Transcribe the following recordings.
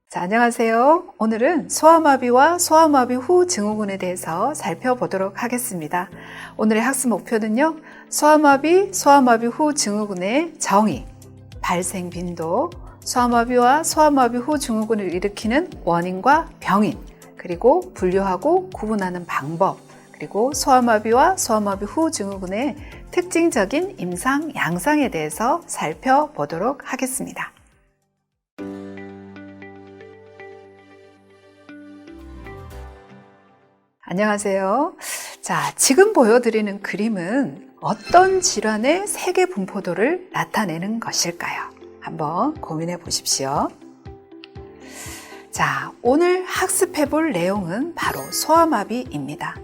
자, 안녕하세요. 오늘은 소아마비와 소아마비 후 증후군에 대해서 살펴보도록 하겠습니다. 오늘의 학습 목표는요, 소아마비, 소아마비 후 증후군의 정의, 발생 빈도, 소아마비와 소아마비 후 증후군을 일으키는 원인과 병인, 그리고 분류하고 구분하는 방법, 그리고 소아마비와 소아마비 후 증후군의 특징적인 임상, 양상에 대해서 살펴보도록 하겠습니다. 안녕하세요. 자, 지금 보여드리는 그림은 어떤 질환의 세계 분포도를 나타내는 것일까요? 한번 고민해 보십시오. 자, 오늘 학습해 볼 내용은 바로 소아마비입니다.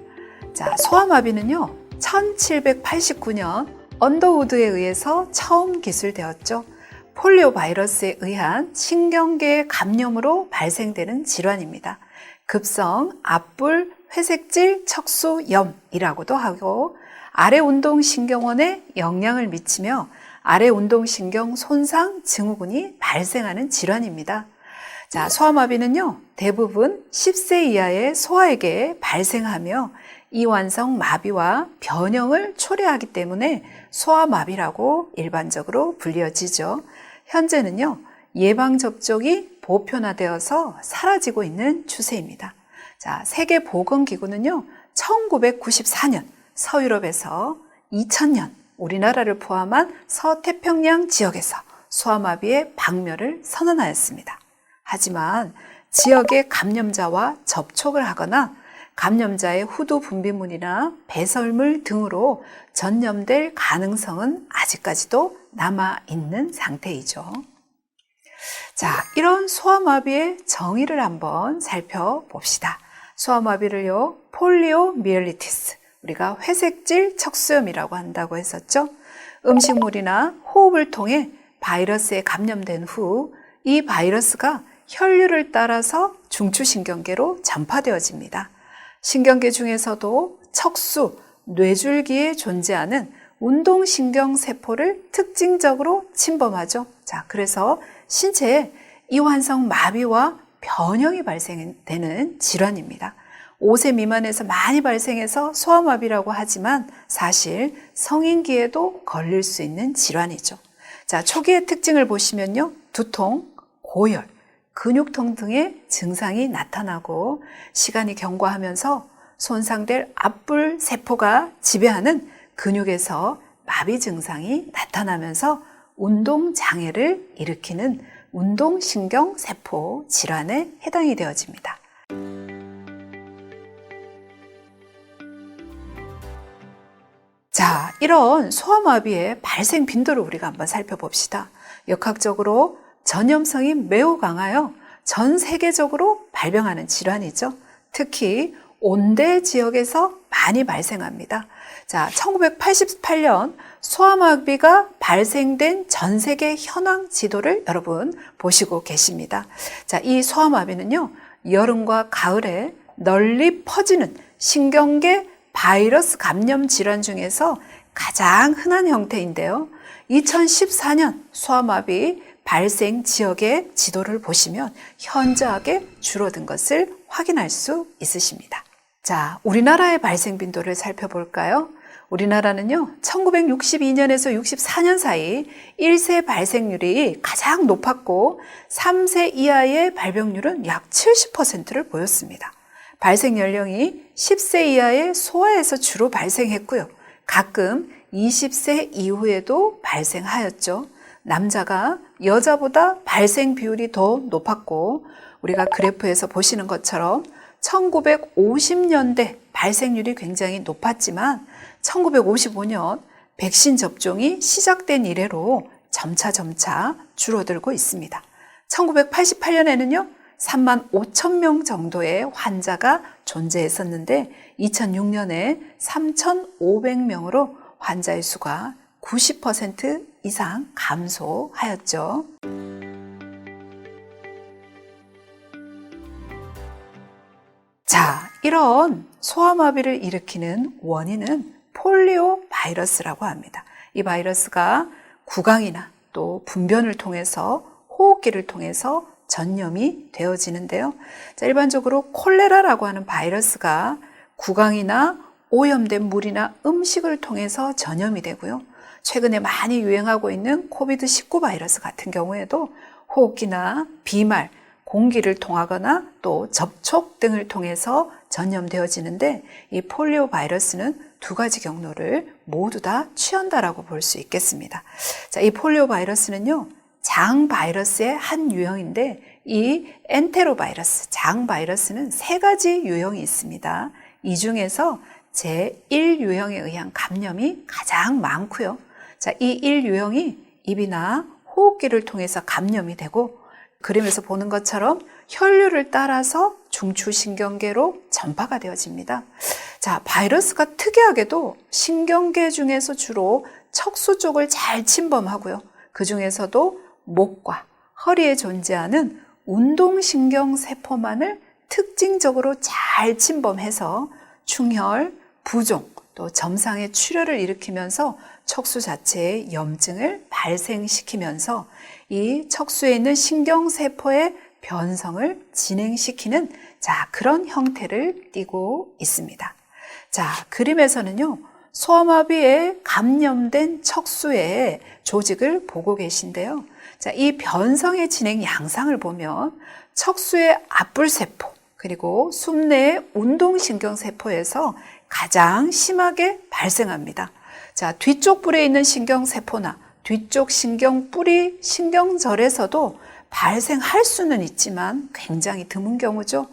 자, 소아마비는요, 1789년 언더우드에 의해서 처음 기술되었죠. 폴리오 바이러스에 의한 신경계 감염으로 발생되는 질환입니다. 급성 앞불 회색질 척수염이라고도 하고 아래운동신경원에 영향을 미치며 아래운동신경 손상 증후군이 발생하는 질환입니다. 자, 소아마비는요, 대부분 10세 이하의 소아에게 발생하며 이완성 마비와 변형을 초래하기 때문에 소아마비라고 일반적으로 불려지죠. 현재는요, 예방접종이 보편화되어서 사라지고 있는 추세입니다. 자, 세계보건기구는요, 1994년 서유럽에서 2000년 우리나라를 포함한 서태평양 지역에서 소아마비의 박멸을 선언하였습니다. 하지만 지역의 감염자와 접촉을 하거나 감염자의 후두 분비물이나 배설물 등으로 전염될 가능성은 아직까지도 남아있는 상태이죠. 자, 이런 소아마비의 정의를 한번 살펴봅시다. 소아마비를요, 폴리오미엘리티스, 우리가 회색질 척수염이라고 한다고 했었죠. 음식물이나 호흡을 통해 바이러스에 감염된 후 이 바이러스가 혈류를 따라서 중추신경계로 전파되어집니다. 신경계 중에서도 척수, 뇌줄기에 존재하는 운동신경세포를 특징적으로 침범하죠. 자, 그래서 신체에 이완성 마비와 변형이 발생되는 질환입니다. 5세 미만에서 많이 발생해서 소아마비라고 하지만 사실 성인기에도 걸릴 수 있는 질환이죠. 자, 초기의 특징을 보시면요, 두통, 고열, 근육통 등의 증상이 나타나고 시간이 경과하면서 손상될 앞불 세포가 지배하는 근육에서 마비 증상이 나타나면서 운동장애를 일으키는 운동신경세포 질환에 해당이 되어집니다. 자, 이런 소아마비의 발생 빈도를 우리가 한번 살펴봅시다. 역학적으로 전염성이 매우 강하여 전 세계적으로 발병하는 질환이죠. 특히 온대 지역에서 많이 발생합니다. 자, 1988년 소아마비가 발생된 전 세계 현황 지도를 여러분 보시고 계십니다. 자, 이 소아마비는요, 여름과 가을에 널리 퍼지는 신경계 바이러스 감염 질환 중에서 가장 흔한 형태인데요. 2014년 소아마비 발생 지역의 지도를 보시면 현저하게 줄어든 것을 확인할 수 있으십니다. 자, 우리나라의 발생 빈도를 살펴볼까요? 우리나라는요, 1962년에서 64년 사이 1세 발생률이 가장 높았고 3세 이하의 발병률은 약 70%를 보였습니다. 발생 연령이 10세 이하의 소아에서 주로 발생했고요. 가끔 20세 이후에도 발생하였죠. 남자가 여자보다 발생 비율이 더 높았고 우리가 그래프에서 보시는 것처럼 1950년대 발생률이 굉장히 높았지만 1955년 백신 접종이 시작된 이래로 점차 줄어들고 있습니다. 1988년에는요, 3만 5천 명 정도의 환자가 존재했었는데 2006년에 3,500명으로 환자의 수가 90% 이상 감소하였죠. 자, 이런 소아마비를 일으키는 원인은 폴리오 바이러스라고 합니다. 이 바이러스가 구강이나 또 분변을 통해서 호흡기를 통해서 전염이 되어지는데요. 자, 일반적으로 콜레라라고 하는 바이러스가 구강이나 오염된 물이나 음식을 통해서 전염이 되고요. 최근에 많이 유행하고 있는 코비드19 바이러스 같은 경우에도 호흡기나 비말, 공기를 통하거나 또 접촉 등을 통해서 전염되어지는데 이 폴리오 바이러스는 두 가지 경로를 모두 다 취한다라고 볼 수 있겠습니다. 자, 이 폴리오 바이러스는요, 장 바이러스의 한 유형인데 이 엔테로 바이러스, 장 바이러스는 세 가지 유형이 있습니다. 이 중에서 제1유형에 의한 감염이 가장 많고요. 자, 이 1유형이 입이나 호흡기를 통해서 감염이 되고 그림에서 보는 것처럼 혈류를 따라서 중추신경계로 전파가 되어집니다. 자, 바이러스가 특이하게도 신경계 중에서 주로 척수 쪽을 잘 침범하고요. 그 중에서도 목과 허리에 존재하는 운동신경세포만을 특징적으로 잘 침범해서 충혈, 부종, 또 점상의 출혈을 일으키면서 척수 자체에 염증을 발생시키면서 이 척수에 있는 신경세포의 변성을 진행시키는 그런 형태를 띠고 있습니다. 자, 그림에서는요, 소아마비에 감염된 척수의 조직을 보고 계신데요. 자, 이 변성의 진행 양상을 보면 척수의 앞불세포, 그리고 숨내의 운동신경세포에서 가장 심하게 발생합니다. 자, 뒤쪽 뿔에 있는 신경세포나 뒤쪽 신경뿌리 신경절에서도 발생할 수는 있지만 굉장히 드문 경우죠.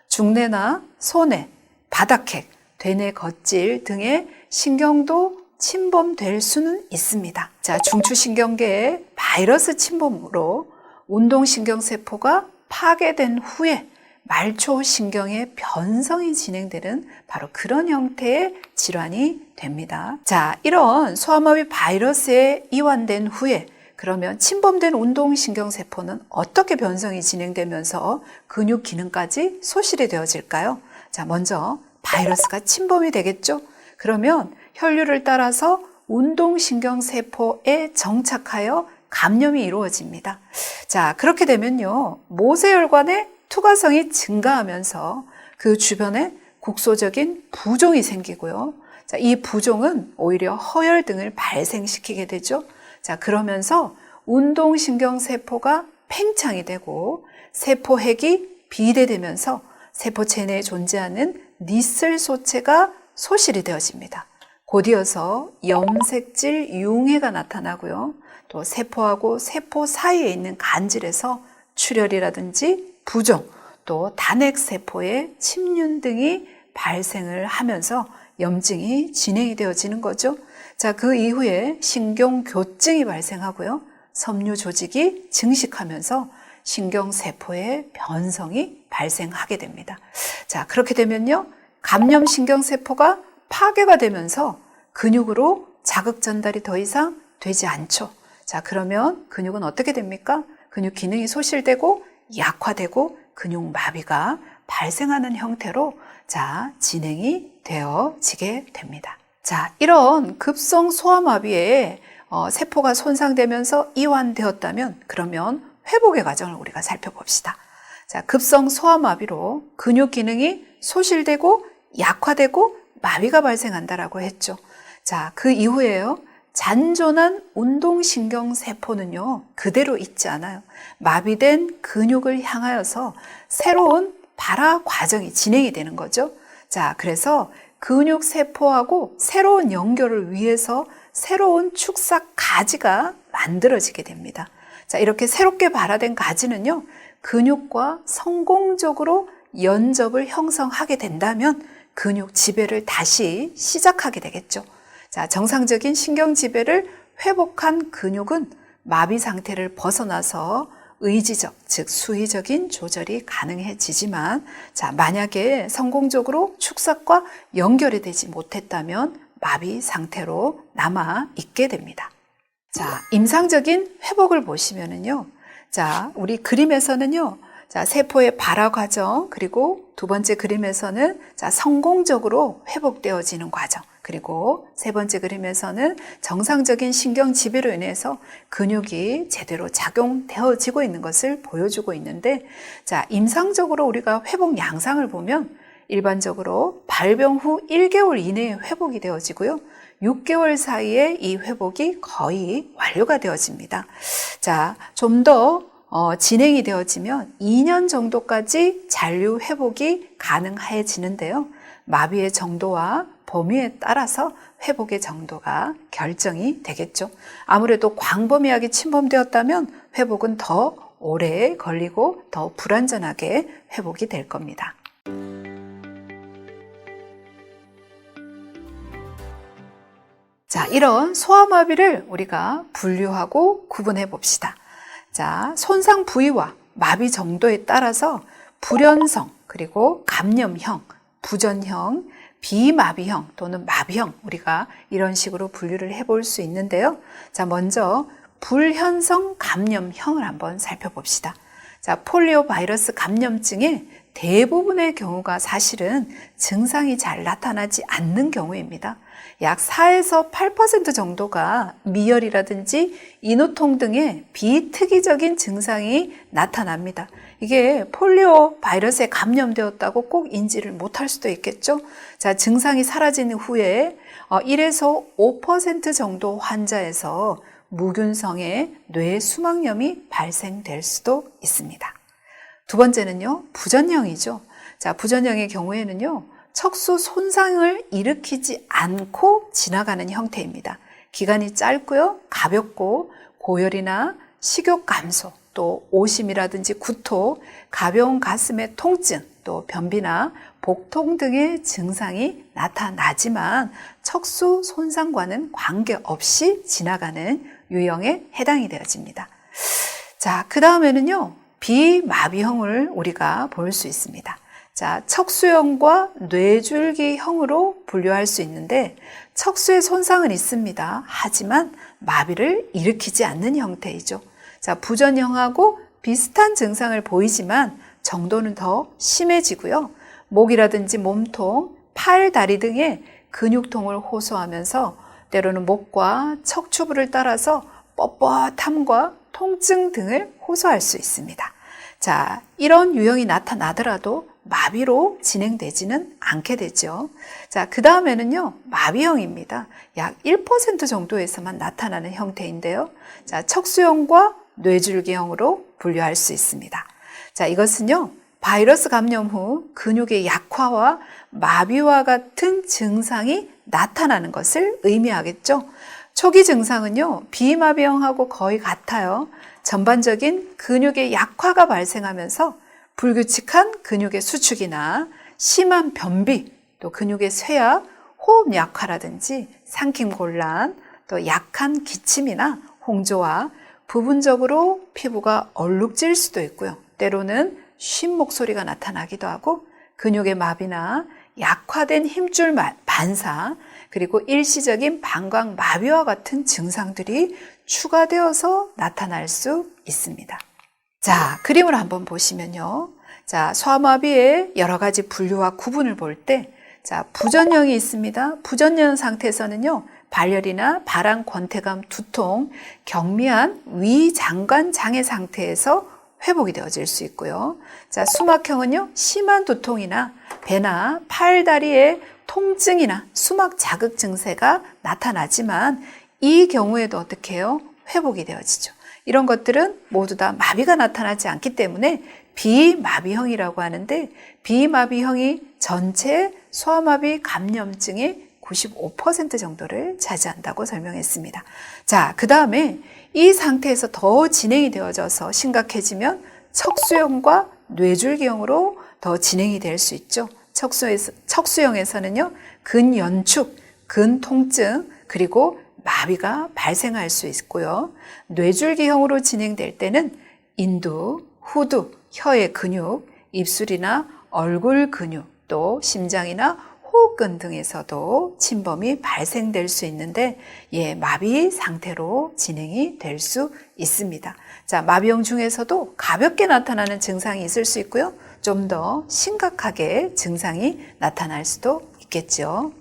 중뇌나 소뇌, 바닥핵, 되뇌 겉질 등의 신경도 침범될 수는 있습니다. 자, 중추신경계의 바이러스 침범으로 운동신경세포가 파괴된 후에 말초신경의 변성이 진행되는 바로 그런 형태의 질환이 됩니다. 자, 이런 소아마비 바이러스에 이완된 후에 그러면 침범된 운동신경세포는 어떻게 변성이 진행되면서 근육 기능까지 소실이 되어질까요? 자, 먼저 바이러스가 침범이 되겠죠? 그러면 혈류를 따라서 운동신경세포에 정착하여 감염이 이루어집니다. 자, 그렇게 되면요, 모세혈관의 투과성이 증가하면서 그 주변에 국소적인 부종이 생기고요. 자, 이 부종은 오히려 허혈 등을 발생시키게 되죠. 자, 그러면서 운동신경세포가 팽창이 되고 세포핵이 비대되면서 세포체 내에 존재하는 니슬소체가 소실이 되어집니다. 곧이어서 염색질 융해가 나타나고요. 또 세포하고 세포 사이에 있는 간질에서 출혈이라든지 부종, 또 단핵세포의 침륜 등이 발생을 하면서 염증이 진행이 되어지는 거죠. 자, 그 이후에 신경교증이 발생하고요. 섬유 조직이 증식하면서 신경세포의 변성이 발생하게 됩니다. 자, 그렇게 되면요, 감염 신경세포가 파괴가 되면서 근육으로 자극 전달이 더 이상 되지 않죠. 자, 그러면 근육은 어떻게 됩니까? 근육 기능이 소실되고 약화되고 근육 마비가 발생하는 형태로 진행이 되어지게 됩니다. 자, 이런 급성 소아마비에 세포가 손상되면서 이완되었다면 그러면 회복의 과정을 우리가 살펴봅시다. 자, 급성 소아마비로 근육 기능이 소실되고 약화되고 마비가 발생한다라고 했죠. 자, 그 이후에요, 잔존한 운동신경세포는요, 그대로 있지 않아요. 마비된 근육을 향하여서 새로운 발화 과정이 진행이 되는 거죠. 자, 그래서 근육세포하고 새로운 연결을 위해서 새로운 축삭 가지가 만들어지게 됩니다. 자, 이렇게 새롭게 발화된 가지는요, 근육과 성공적으로 연접을 형성하게 된다면 근육 지배를 다시 시작하게 되겠죠. 자, 정상적인 신경 지배를 회복한 근육은 마비 상태를 벗어나서 의지적, 즉 수의적인 조절이 가능해지지만, 자, 만약에 성공적으로 축삭과 연결이 되지 못했다면 마비 상태로 남아 있게 됩니다. 자, 임상적인 회복을 보시면은요, 자, 우리 그림에서는요, 자, 세포의 발화 과정, 그리고 두 번째 그림에서는 자, 성공적으로 회복되어지는 과정, 그리고 세 번째 그림에서는 정상적인 신경 지배로 인해서 근육이 제대로 작용되어지고 있는 것을 보여주고 있는데, 자, 임상적으로 우리가 회복 양상을 보면 일반적으로 발병 후 1개월 이내에 회복이 되어지고요. 6개월 사이에 이 회복이 거의 완료가 되어집니다. 자, 좀 더 진행이 되어지면 2년 정도까지 잔류 회복이 가능해지는데요. 마비의 정도와 범위에 따라서 회복의 정도가 결정이 되겠죠. 아무래도 광범위하게 침범되었다면 회복은 더 오래 걸리고 더 불완전하게 회복이 될 겁니다. 자, 이런 소아마비를 우리가 분류하고 구분해 봅시다. 자, 손상 부위와 마비 정도에 따라서 불연성, 그리고 감염형, 부전형, 비마비형 또는 마비형, 우리가 이런 식으로 분류를 해볼 수 있는데요. 자, 먼저 불현성 감염형을 한번 살펴봅시다. 자, 폴리오 바이러스 감염증의 대부분의 경우가 사실은 증상이 잘 나타나지 않는 경우입니다. 약 4에서 8% 정도가 미열이라든지 인후통 등의 비특이적인 증상이 나타납니다. 이게 폴리오 바이러스에 감염되었다고 꼭 인지를 못할 수도 있겠죠. 자, 증상이 사라진 후에 1에서 5% 정도 환자에서 무균성의 뇌 수막염이 발생될 수도 있습니다. 두 번째는요, 부전형이죠. 자, 부전형의 경우에는요, 척수 손상을 일으키지 않고 지나가는 형태입니다. 기간이 짧고요, 가볍고 고열이나 식욕 감소, 또 오심이라든지 구토, 가벼운 가슴의 통증, 또 변비나 복통 등의 증상이 나타나지만 척수 손상과는 관계없이 지나가는 유형에 해당이 되어집니다. 자, 그 다음에는요, 비마비형을 우리가 볼 수 있습니다. 자, 척수형과 뇌줄기형으로 분류할 수 있는데, 척수의 손상은 있습니다. 하지만 마비를 일으키지 않는 형태이죠. 자, 부전형하고 비슷한 증상을 보이지만 정도는 더 심해지고요. 목이라든지 몸통, 팔, 다리 등의 근육통을 호소하면서 때로는 목과 척추부를 따라서 뻣뻣함과 통증 등을 호소할 수 있습니다. 자, 이런 유형이 나타나더라도 마비로 진행되지는 않게 되죠. 자, 그 다음에는요, 마비형입니다. 약 1% 정도에서만 나타나는 형태인데요. 자, 척수형과 뇌줄기형으로 분류할 수 있습니다. 자, 이것은요, 바이러스 감염 후 근육의 약화와 마비와 같은 증상이 나타나는 것을 의미하겠죠. 초기 증상은요, 비마비형하고 거의 같아요. 전반적인 근육의 약화가 발생하면서 불규칙한 근육의 수축이나 심한 변비, 또 근육의 쇠약, 호흡 약화라든지 삼킴 곤란, 또 약한 기침이나 홍조와 부분적으로 피부가 얼룩질 수도 있고요. 때로는 쉰 목소리가 나타나기도 하고 근육의 마비나 약화된 힘줄 반사, 그리고 일시적인 방광 마비와 같은 증상들이 추가되어서 나타날 수 있습니다. 자, 그림을 한번 보시면요. 자, 소아마비의 여러 가지 분류와 구분을 볼 때, 자, 부전형이 있습니다. 부전형 상태에서는요, 발열이나 발한 권태감, 두통, 경미한 위장관 장애 상태에서 회복이 되어질 수 있고요. 자, 수막형은요, 심한 두통이나 배나 팔, 다리의 통증이나 수막 자극 증세가 나타나지만 이 경우에도 어떻게 해요? 회복이 되어지죠. 이런 것들은 모두 다 마비가 나타나지 않기 때문에 비마비형이라고 하는데, 비마비형이 전체 소아마비 감염증의 95% 정도를 차지한다고 설명했습니다. 자, 그 다음에 이 상태에서 더 진행이 되어져서 심각해지면 척수형과 뇌줄기형으로 더 진행이 될 수 있죠. 척수형에서는요, 근연축, 근통증, 그리고 마비가 발생할 수 있고요. 뇌줄기형으로 진행될 때는 인두, 후두, 혀의 근육, 입술이나 얼굴 근육, 또 심장이나 호흡근 등에서도 침범이 발생될 수 있는데, 마비 상태로 진행이 될 수 있습니다. 자, 마비형 중에서도 가볍게 나타나는 증상이 있을 수 있고요. 좀 더 심각하게 증상이 나타날 수도 있겠죠.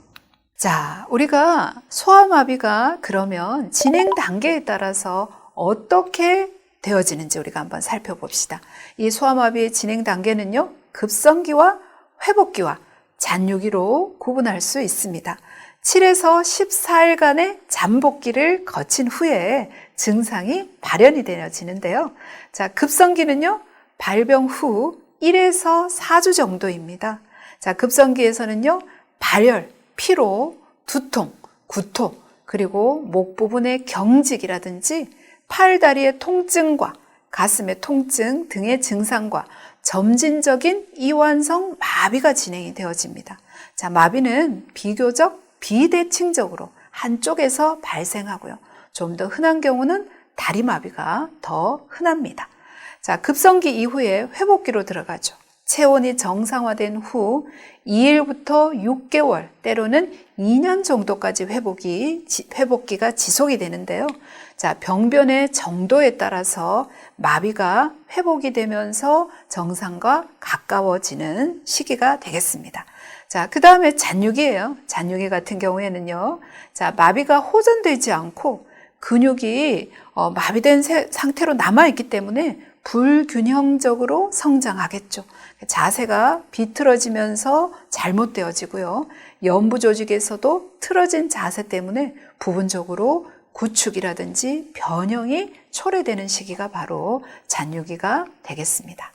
자, 우리가 소아마비가 그러면 진행 단계에 따라서 어떻게 되어지는지 우리가 한번 살펴봅시다. 이 소아마비의 진행 단계는요, 급성기와 회복기와 잔류기로 구분할 수 있습니다. 7에서 14일간의 잠복기를 거친 후에 증상이 발현이 되어지는데요. 자, 급성기는요, 발병 후 1에서 4주 정도입니다. 자, 급성기에서는요, 발열, 피로, 두통, 구토, 그리고 목 부분의 경직이라든지 팔, 다리의 통증과 가슴의 통증 등의 증상과 점진적인 이완성 마비가 진행이 되어집니다. 자, 마비는 비교적 비대칭적으로 한쪽에서 발생하고요. 좀 더 흔한 경우는 다리 마비가 더 흔합니다. 자, 급성기 이후에 회복기로 들어가죠. 체온이 정상화된 후 2일부터 6개월, 때로는 2년 정도까지 회복기가 지속이 되는데요. 자, 병변의 정도에 따라서 마비가 회복이 되면서 정상과 가까워지는 시기가 되겠습니다. 자, 그 다음에 잔유기예요. 잔유기 같은 경우에는요, 자, 마비가 호전되지 않고 근육이 마비된 상태로 남아있기 때문에 불균형적으로 성장하겠죠. 자세가 비틀어지면서 잘못되어지고요. 연부 조직에서도 틀어진 자세 때문에 부분적으로 구축이라든지 변형이 초래되는 시기가 바로 잔유기가 되겠습니다.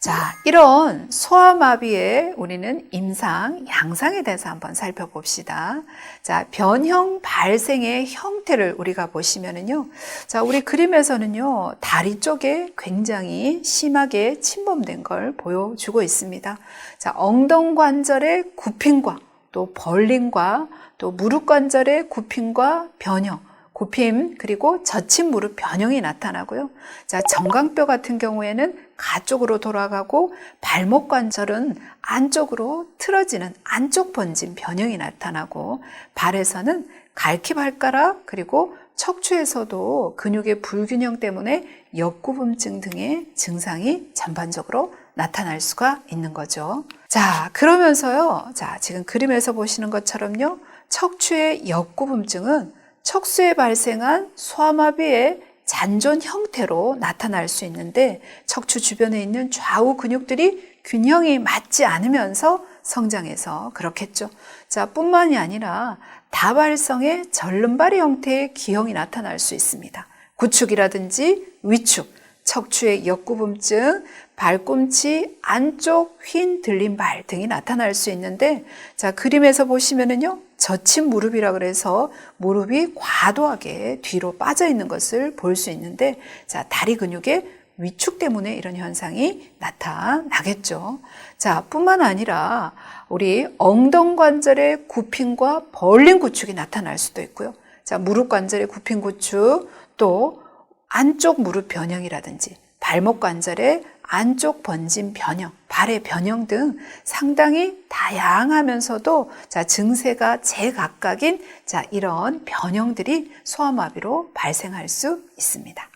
자, 이런 소아마비의 우리는 임상, 양상에 대해서 한번 살펴봅시다. 자, 변형 발생의 형태를 우리가 보시면은요. 자, 우리 그림에서는요, 다리 쪽에 굉장히 심하게 침범된 걸 보여주고 있습니다. 자, 엉덩관절의 굽힘과 또 벌림과 또 무릎관절의 굽힘과 변형, 굽힘 그리고 젖힌 무릎 변형이 나타나고요. 자, 정강뼈 같은 경우에는 가쪽으로 돌아가고 발목 관절은 안쪽으로 틀어지는 안쪽 번짐 변형이 나타나고 발에서는 갈퀴 발가락 그리고 척추에서도 근육의 불균형 때문에 역구분증 등의 증상이 전반적으로 나타날 수가 있는 거죠. 자, 그러면서요. 자, 지금 그림에서 보시는 것처럼요. 척추의 역구분증은 척수에 발생한 소아마비의 잔존 형태로 나타날 수 있는데 척추 주변에 있는 좌우 근육들이 균형이 맞지 않으면서 성장해서 그렇겠죠. 자, 뿐만이 아니라 다발성의 절름발이 형태의 기형이 나타날 수 있습니다. 구축이라든지 위축, 척추의 역구분증, 발꿈치 안쪽 휜 들림발 등이 나타날 수 있는데 자, 그림에서 보시면은요. 젖힌 무릎이라 그래서 무릎이 과도하게 뒤로 빠져 있는 것을 볼 수 있는데 자, 다리 근육의 위축 때문에 이런 현상이 나타나겠죠. 자, 뿐만 아니라 우리 엉덩관절의 굽힘과 벌림 구축이 나타날 수도 있고요. 자, 무릎 관절의 굽힘 구축, 또 안쪽 무릎 변형이라든지 발목 관절의 안쪽 번짐 변형, 발의 변형 등 상당히 다양하면서도 자, 증세가 제각각인 자, 이런 변형들이 소아마비로 발생할 수 있습니다.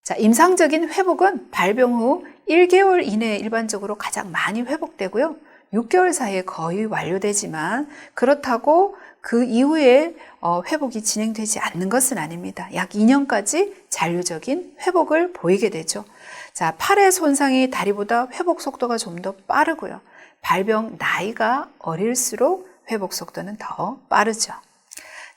자, 임상적인 회복은 발병 후 1개월 이내에 일반적으로 가장 많이 회복되고요. 6개월 사이에 거의 완료되지만 그렇다고 그 이후에 회복이 진행되지 않는 것은 아닙니다. 약 2년까지 잔류적인 회복을 보이게 되죠. 자, 팔의 손상이 다리보다 회복 속도가 좀 더 빠르고요. 발병 나이가 어릴수록 회복 속도는 더 빠르죠.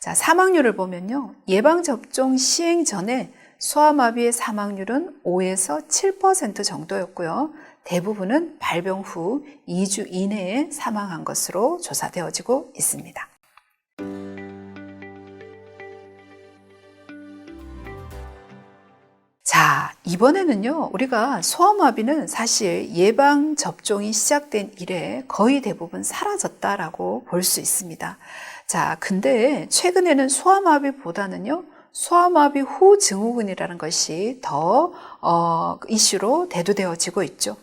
자, 사망률을 보면요. 예방접종 시행 전에 소아마비의 사망률은 5에서 7% 정도였고요. 대부분은 발병 후 2주 이내에 사망한 것으로 조사되어지고 있습니다. 자, 이번에는요, 우리가 소아마비는 사실 예방접종이 시작된 이래 거의 대부분 사라졌다라고 볼 수 있습니다. 자, 근데 최근에는 소아마비보다는요, 소아마비 후 증후군이라는 것이 더 이슈로 대두되어지고 있죠.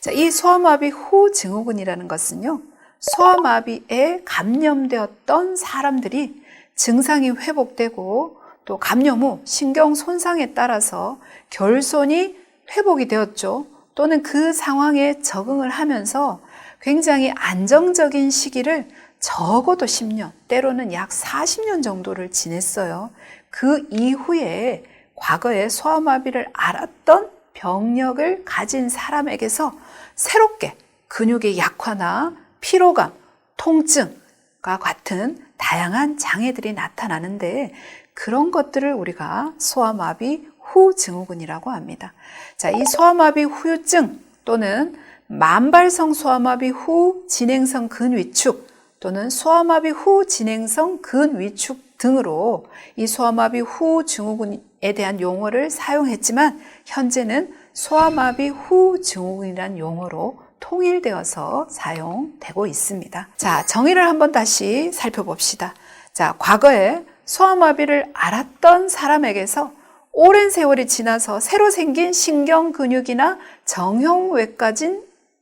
자, 이 소아마비 후 증후군이라는 것은요, 소아마비에 감염되었던 사람들이 증상이 회복되고 또 감염 후 신경 손상에 따라서 결손이 회복이 되었죠. 또는 그 상황에 적응을 하면서 굉장히 안정적인 시기를 적어도 10년, 때로는 약 40년 정도를 지냈어요. 그 이후에 과거에 소아마비를 앓았던 병력을 가진 사람에게서 새롭게 근육의 약화나 피로감, 통증과 같은 다양한 장애들이 나타나는데 그런 것들을 우리가 소아마비 후 증후군이라고 합니다. 자, 이 소아마비 후유증 또는 만발성 소아마비 후 진행성 근위축 또는 소아마비 후 진행성 근위축 등으로 이 소아마비 후 증후군에 대한 용어를 사용했지만 현재는 소아마비 후 증후군이라는 용어로 통일되어서 사용되고 있습니다. 자, 정의를 한번 다시 살펴봅시다. 자, 과거에 소아마비를 앓았던 사람에게서 오랜 세월이 지나서 새로 생긴 신경 근육이나 정형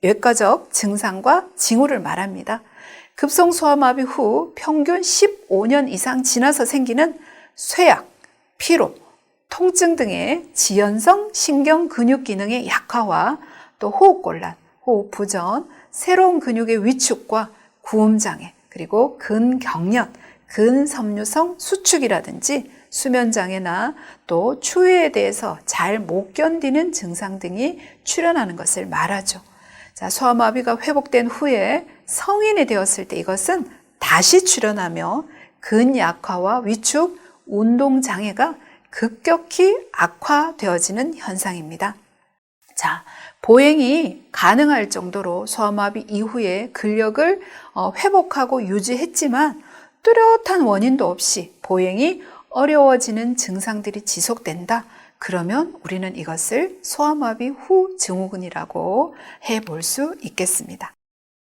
외과적 증상과 징후를 말합니다. 급성 소아마비 후 평균 15년 이상 지나서 생기는 쇠약, 피로, 통증 등의 지연성 신경 근육 기능의 약화와 또 호흡곤란, 호흡부전, 새로운 근육의 위축과 구음장애, 그리고 근경련, 근섬유성 수축이라든지 수면장애나 또 추위에 대해서 잘 못 견디는 증상 등이 출현하는 것을 말하죠. 자, 소아마비가 회복된 후에 성인이 되었을 때 이것은 다시 출현하며 근약화와 위축, 운동장애가 급격히 악화되어지는 현상입니다. 자, 보행이 가능할 정도로 소아마비 이후에 근력을 회복하고 유지했지만 뚜렷한 원인도 없이 보행이 어려워지는 증상들이 지속된다. 그러면 우리는 이것을 소아마비 후 증후군이라고 해볼 수 있겠습니다.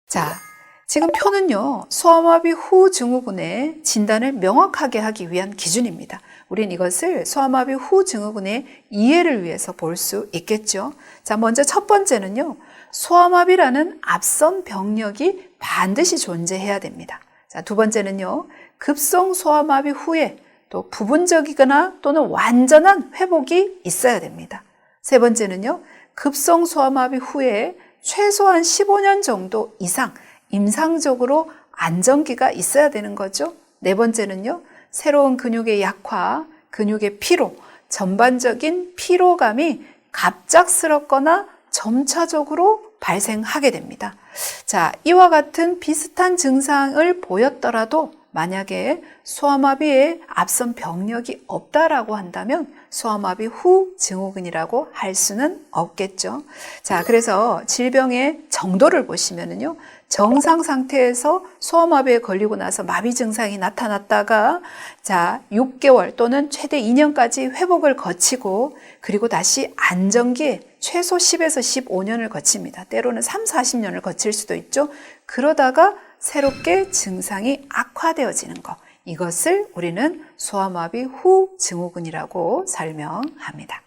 자, 지금 표는요, 소아마비 후 증후군의 진단을 명확하게 하기 위한 기준입니다. 우린 이것을 소아마비 후 증후군의 이해를 위해서 볼 수 있겠죠. 자, 먼저 첫 번째는요, 소아마비라는 앞선 병력이 반드시 존재해야 됩니다. 자, 두 번째는요, 급성 소아마비 후에 또 부분적이거나 또는 완전한 회복이 있어야 됩니다. 세 번째는요, 급성 소아마비 후에 최소한 15년 정도 이상 임상적으로 안정기가 있어야 되는 거죠. 네 번째는요, 새로운 근육의 약화, 근육의 피로, 전반적인 피로감이 갑작스럽거나 점차적으로 발생하게 됩니다. 자, 이와 같은 비슷한 증상을 보였더라도 만약에 소아마비에 앞선 병력이 없다라고 한다면 소아마비 후 증후군이라고 할 수는 없겠죠. 자, 그래서 질병의 정도를 보시면은요, 정상 상태에서 소아마비에 걸리고 나서 마비 증상이 나타났다가 자, 6개월 또는 최대 2년까지 회복을 거치고 그리고 다시 안정기에 최소 10에서 15년을 거칩니다. 때로는 3, 40년을 거칠 수도 있죠. 그러다가 새롭게 증상이 악화되어지는 것, 이것을 우리는 소아마비 후 증후군이라고 설명합니다.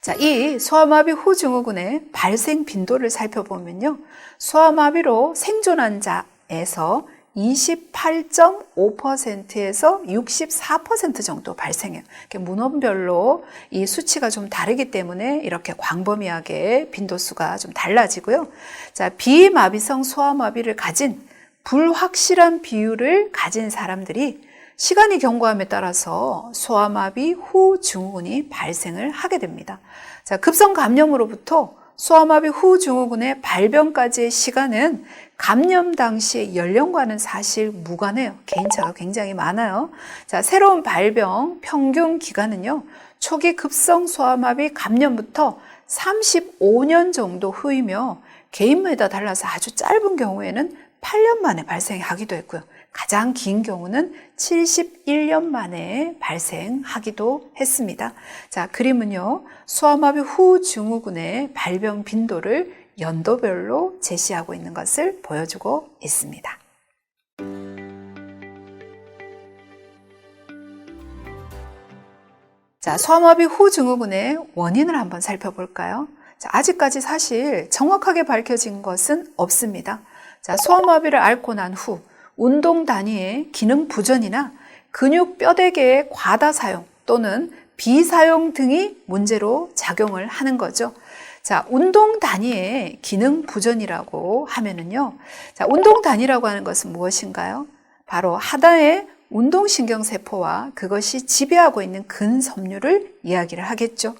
자, 이 소아마비 후 증후군의 발생 빈도를 살펴보면요, 소아마비로 생존한 자에서 28.5%에서 64% 정도 발생해요. 문헌별로 이 수치가 좀 다르기 때문에 이렇게 광범위하게 빈도수가 좀 달라지고요. 자, 비마비성 소아마비를 가진 불확실한 비율을 가진 사람들이 시간이 경과함에 따라서 소아마비 후 증후군이 발생을 하게 됩니다. 자, 급성 감염으로부터 소아마비 후 증후군의 발병까지의 시간은 감염 당시의 연령과는 사실 무관해요. 개인차가 굉장히 많아요. 자, 새로운 발병 평균 기간은요, 초기 급성 소아마비 감염부터 35년 정도 후이며 개인마다 달라서 아주 짧은 경우에는 8년 만에 발생하기도 했고요. 가장 긴 경우는 71년 만에 발생하기도 했습니다. 자, 그림은요, 소아마비 후 증후군의 발병 빈도를 연도별로 제시하고 있는 것을 보여주고 있습니다. 자, 소아마비 후 증후군의 원인을 한번 살펴볼까요? 자, 아직까지 사실 정확하게 밝혀진 것은 없습니다. 자, 소아마비를 앓고 난 후 운동 단위의 기능 부전이나 근육 뼈대개의 과다 사용 또는 비사용 등이 문제로 작용을 하는 거죠. 자, 운동 단위의 기능 부전이라고 하면은요. 자, 운동 단위라고 하는 것은 무엇인가요? 바로 하나의 운동신경세포와 그것이 지배하고 있는 근섬유를 이야기를 하겠죠.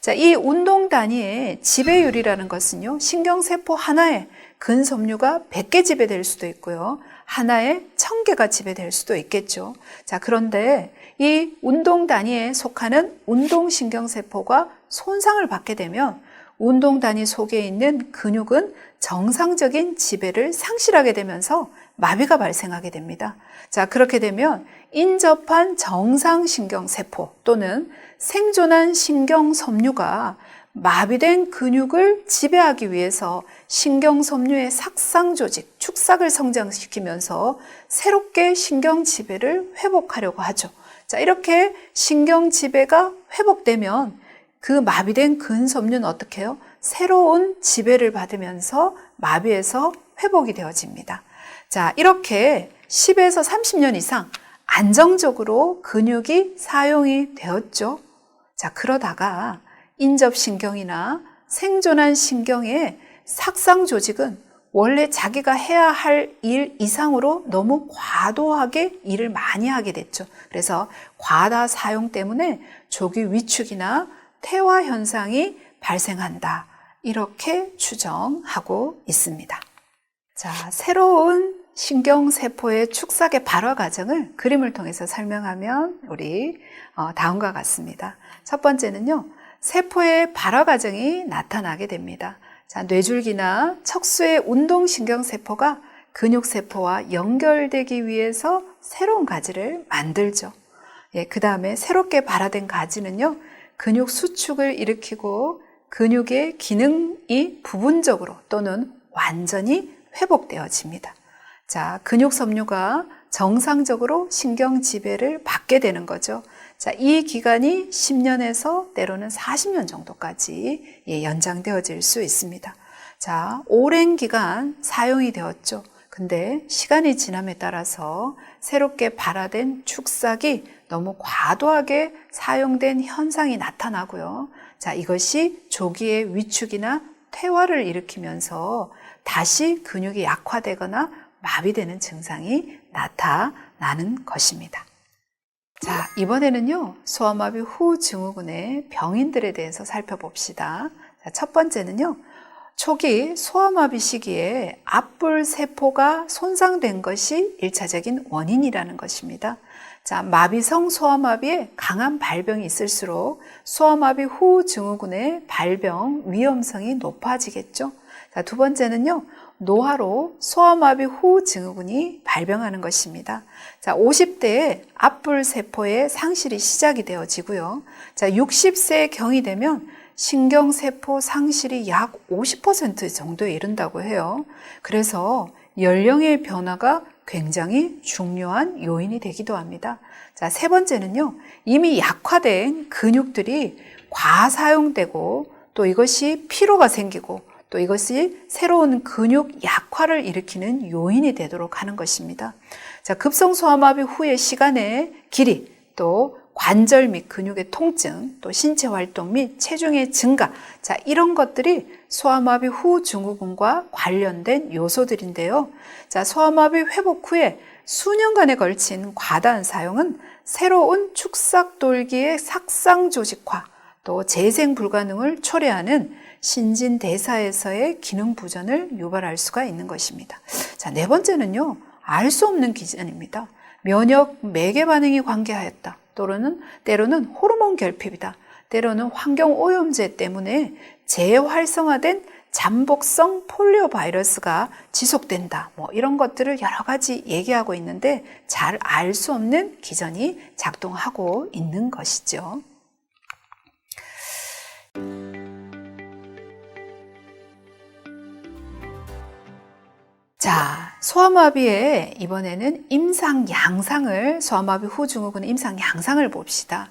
자, 이 운동 단위의 지배율이라는 것은요, 신경세포 하나에 근섬유가 100개 지배될 수도 있고요, 하나에 1000개가 지배될 수도 있겠죠. 자, 그런데 이 운동 단위에 속하는 운동신경세포가 손상을 받게 되면 운동 단위 속에 있는 근육은 정상적인 지배를 상실하게 되면서 마비가 발생하게 됩니다. 자, 그렇게 되면 인접한 정상신경세포 또는 생존한 신경섬유가 마비된 근육을 지배하기 위해서 신경섬유의 삭상조직, 축삭을 성장시키면서 새롭게 신경지배를 회복하려고 하죠. 자, 이렇게 신경지배가 회복되면 그 마비된 근섬유는 어떻게 해요? 새로운 지배를 받으면서 마비에서 회복이 되어집니다. 자, 이렇게 10에서 30년 이상 안정적으로 근육이 사용이 되었죠. 자, 그러다가 인접신경이나 생존한 신경의 삭상 조직은 원래 자기가 해야 할 일 이상으로 너무 과도하게 일을 많이 하게 됐죠. 그래서 과다 사용 때문에 조기 위축이나 퇴화 현상이 발생한다. 이렇게 추정하고 있습니다. 자, 새로운 신경세포의 축삭의 발화 과정을 그림을 통해서 설명하면 우리 다음과 같습니다. 첫 번째는요, 세포의 발화 과정이 나타나게 됩니다. 자, 뇌줄기나 척수의 운동신경세포가 근육세포와 연결되기 위해서 새로운 가지를 만들죠. 예, 그 다음에 새롭게 발화된 가지는요, 근육 수축을 일으키고 근육의 기능이 부분적으로 또는 완전히 회복되어집니다. 자, 근육 섬유가 정상적으로 신경 지배를 받게 되는 거죠. 자, 이 기간이 10년에서 때로는 40년 정도까지 연장되어질 수 있습니다. 자, 오랜 기간 사용이 되었죠. 근데 시간이 지남에 따라서 새롭게 발화된 축삭이 너무 과도하게 사용된 현상이 나타나고요. 자, 이것이 조기의 위축이나 퇴화를 일으키면서 다시 근육이 약화되거나 마비되는 증상이 나타나는 것입니다. 자, 이번에는요, 소아마비 후 증후군의 병인들에 대해서 살펴봅시다. 자, 첫 번째는요, 초기 소아마비 시기에 앞불세포가 손상된 것이 1차적인 원인이라는 것입니다. 자, 마비성 소아마비에 강한 발병이 있을수록 소아마비 후 증후군의 발병 위험성이 높아지겠죠. 자, 두 번째는요, 노화로 소아마비 후 증후군이 발병하는 것입니다. 자, 50대에 앞불세포의 상실이 시작이 되어지고요. 자, 60세 경이 되면 신경세포 상실이 약 50% 정도에 이른다고 해요. 그래서 연령의 변화가 굉장히 중요한 요인이 되기도 합니다. 자, 세 번째는요, 이미 약화된 근육들이 과사용되고 또 이것이 피로가 생기고 또 이것이 새로운 근육 약화를 일으키는 요인이 되도록 하는 것입니다. 자, 급성소아마비 후의 시간의 길이, 또 관절 및 근육의 통증, 또 신체 활동 및 체중의 증가, 자, 이런 것들이 소아마비 후 증후군과 관련된 요소들인데요. 자, 소아마비 회복 후에 수년간에 걸친 과다한 사용은 새로운 축삭돌기의 삭상 조직화, 또 재생 불가능을 초래하는 신진대사에서의 기능 부전을 유발할 수가 있는 것입니다. 자, 네 번째는요, 알 수 없는 기전입니다. 면역 매개 반응이 관계하였다. 때로는 호르몬 결핍이다. 때로는 환경 오염제 때문에 재활성화된 잠복성 폴리오 바이러스가 지속된다. 이런 것들을 여러 가지 얘기하고 있는데 잘 알 수 없는 기전이 작동하고 있는 것이죠. 자, 소아마비의 이번에는 임상 양상을, 소아마비 후 증후군의 임상 양상을 봅시다.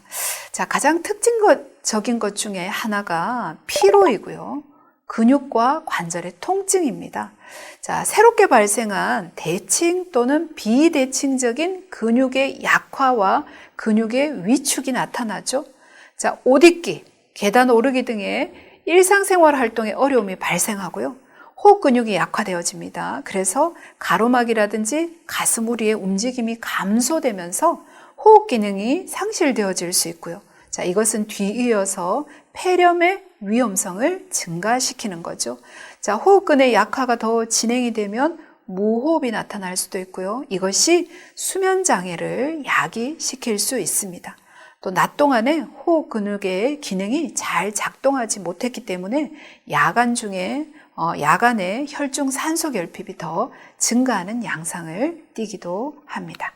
자, 가장 특징적인 것 중에 하나가 피로이고요. 근육과 관절의 통증입니다. 자, 새롭게 발생한 대칭 또는 비대칭적인 근육의 약화와 근육의 위축이 나타나죠. 자, 옷 입기, 계단 오르기 등의 일상생활 활동에 어려움이 발생하고요. 호흡 근육이 약화되어집니다. 그래서 가로막이라든지 가슴 우리의 움직임이 감소되면서 호흡 기능이 상실되어질 수 있고요. 자, 이것은 뒤이어서 폐렴의 위험성을 증가시키는 거죠. 자, 호흡근의 약화가 더 진행이 되면 무호흡이 나타날 수도 있고요. 이것이 수면 장애를 야기시킬 수 있습니다. 또 낮 동안에 호흡 근육의 기능이 잘 작동하지 못했기 때문에 야간에 혈중 산소 결핍이 더 증가하는 양상을 띠기도 합니다.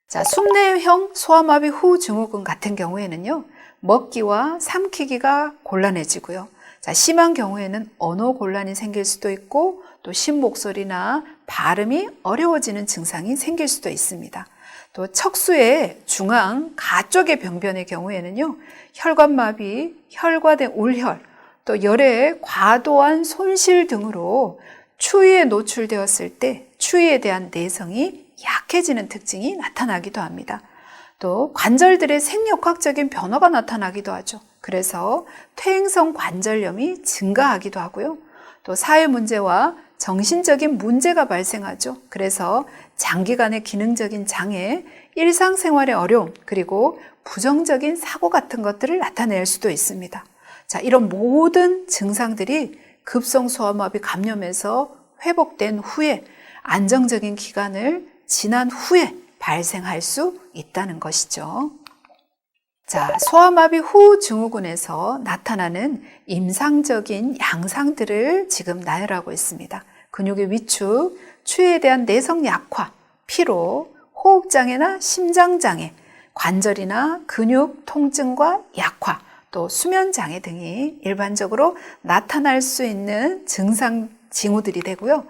자, 숨내형 소아마비 후 증후군 같은 경우에는요, 먹기와 삼키기가 곤란해지고요. 자, 심한 경우에는 언어 곤란이 생길 수도 있고 또 신목소리나 발음이 어려워지는 증상이 생길 수도 있습니다. 또 척수의 중앙 가쪽의 병변의 경우에는요, 혈관마비, 혈관의 울혈, 또 열의 과도한 손실 등으로 추위에 노출되었을 때 추위에 대한 내성이 약해지는 특징이 나타나기도 합니다. 또 관절들의 생리학적인 변화가 나타나기도 하죠. 그래서 퇴행성 관절염이 증가하기도 하고요. 또 사회 문제와 정신적인 문제가 발생하죠. 그래서 장기간의 기능적인 장애, 일상생활의 어려움, 그리고 부정적인 사고 같은 것들을 나타낼 수도 있습니다. 자, 이런 모든 증상들이 급성소아마비 감염에서 회복된 후에 안정적인 기간을 지난 후에 발생할 수 있다는 것이죠. 자, 소아마비 후 증후군에서 나타나는 임상적인 양상들을 지금 나열하고 있습니다. 근육의 위축, 추위에 대한 내성 약화, 피로, 호흡장애나 심장장애, 관절이나 근육 통증과 약화, 또 수면장애 등이 일반적으로 나타날 수 있는 증상, 징후들이 되고요.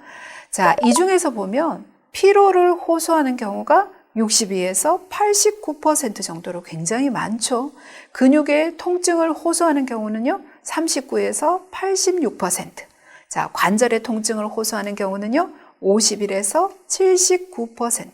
자, 이 중에서 보면 피로를 호소하는 경우가 62에서 89% 정도로 굉장히 많죠. 근육의 통증을 호소하는 경우는요, 39에서 86%. 자, 관절의 통증을 호소하는 경우는요, 51에서 79%.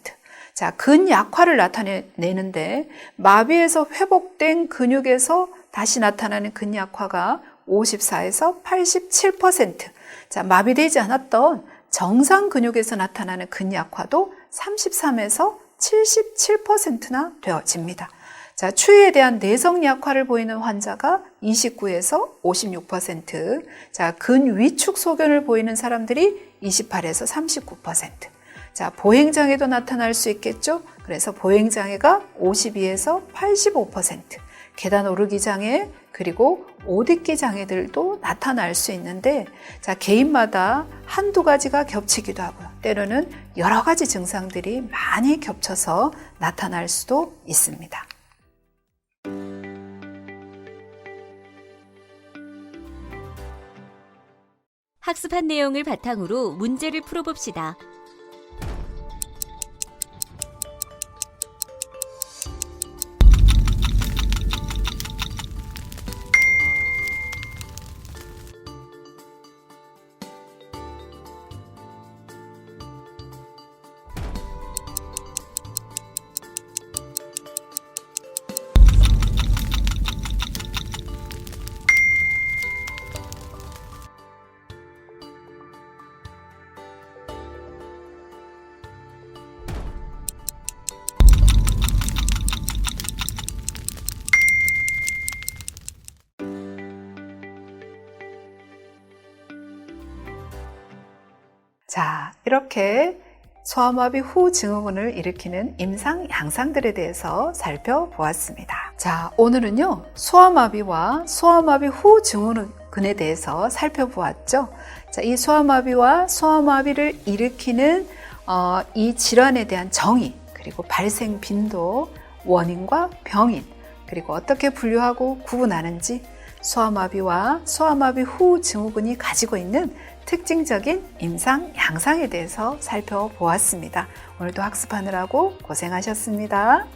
자, 근약화를 나타내는데 마비에서 회복된 근육에서 다시 나타나는 근약화가 54에서 87%. 자, 마비되지 않았던 정상 근육에서 나타나는 근약화도 33에서 77%나 되어집니다. 자, 추위에 대한 내성 약화를 보이는 환자가 29에서 56%, 자, 근위축 소견을 보이는 사람들이 28에서 39%. 자, 보행장애도 나타날 수 있겠죠? 그래서 보행장애가 52에서 85%, 계단 오르기 장애, 그리고 옷 입기 장애들도 나타날 수 있는데, 자, 개인마다 한두 가지가 겹치기도 하고요. 때로는 여러 가지 증상들이 많이 겹쳐서 나타날 수도 있습니다. 학습한 내용을 바탕으로 문제를 풀어봅시다. 자, 이렇게 소아마비 후 증후군을 일으키는 임상 양상들에 대해서 살펴보았습니다. 자, 오늘은요, 소아마비와 소아마비 후 증후군에 대해서 살펴보았죠. 자, 이 소아마비와 소아마비를 일으키는 이 질환에 대한 정의, 그리고 발생 빈도, 원인과 병인, 그리고 어떻게 분류하고 구분하는지, 소아마비와 소아마비 후 증후군이 가지고 있는 특징적인 임상 양상에 대해서 살펴보았습니다. 오늘도 학습하느라고 고생하셨습니다.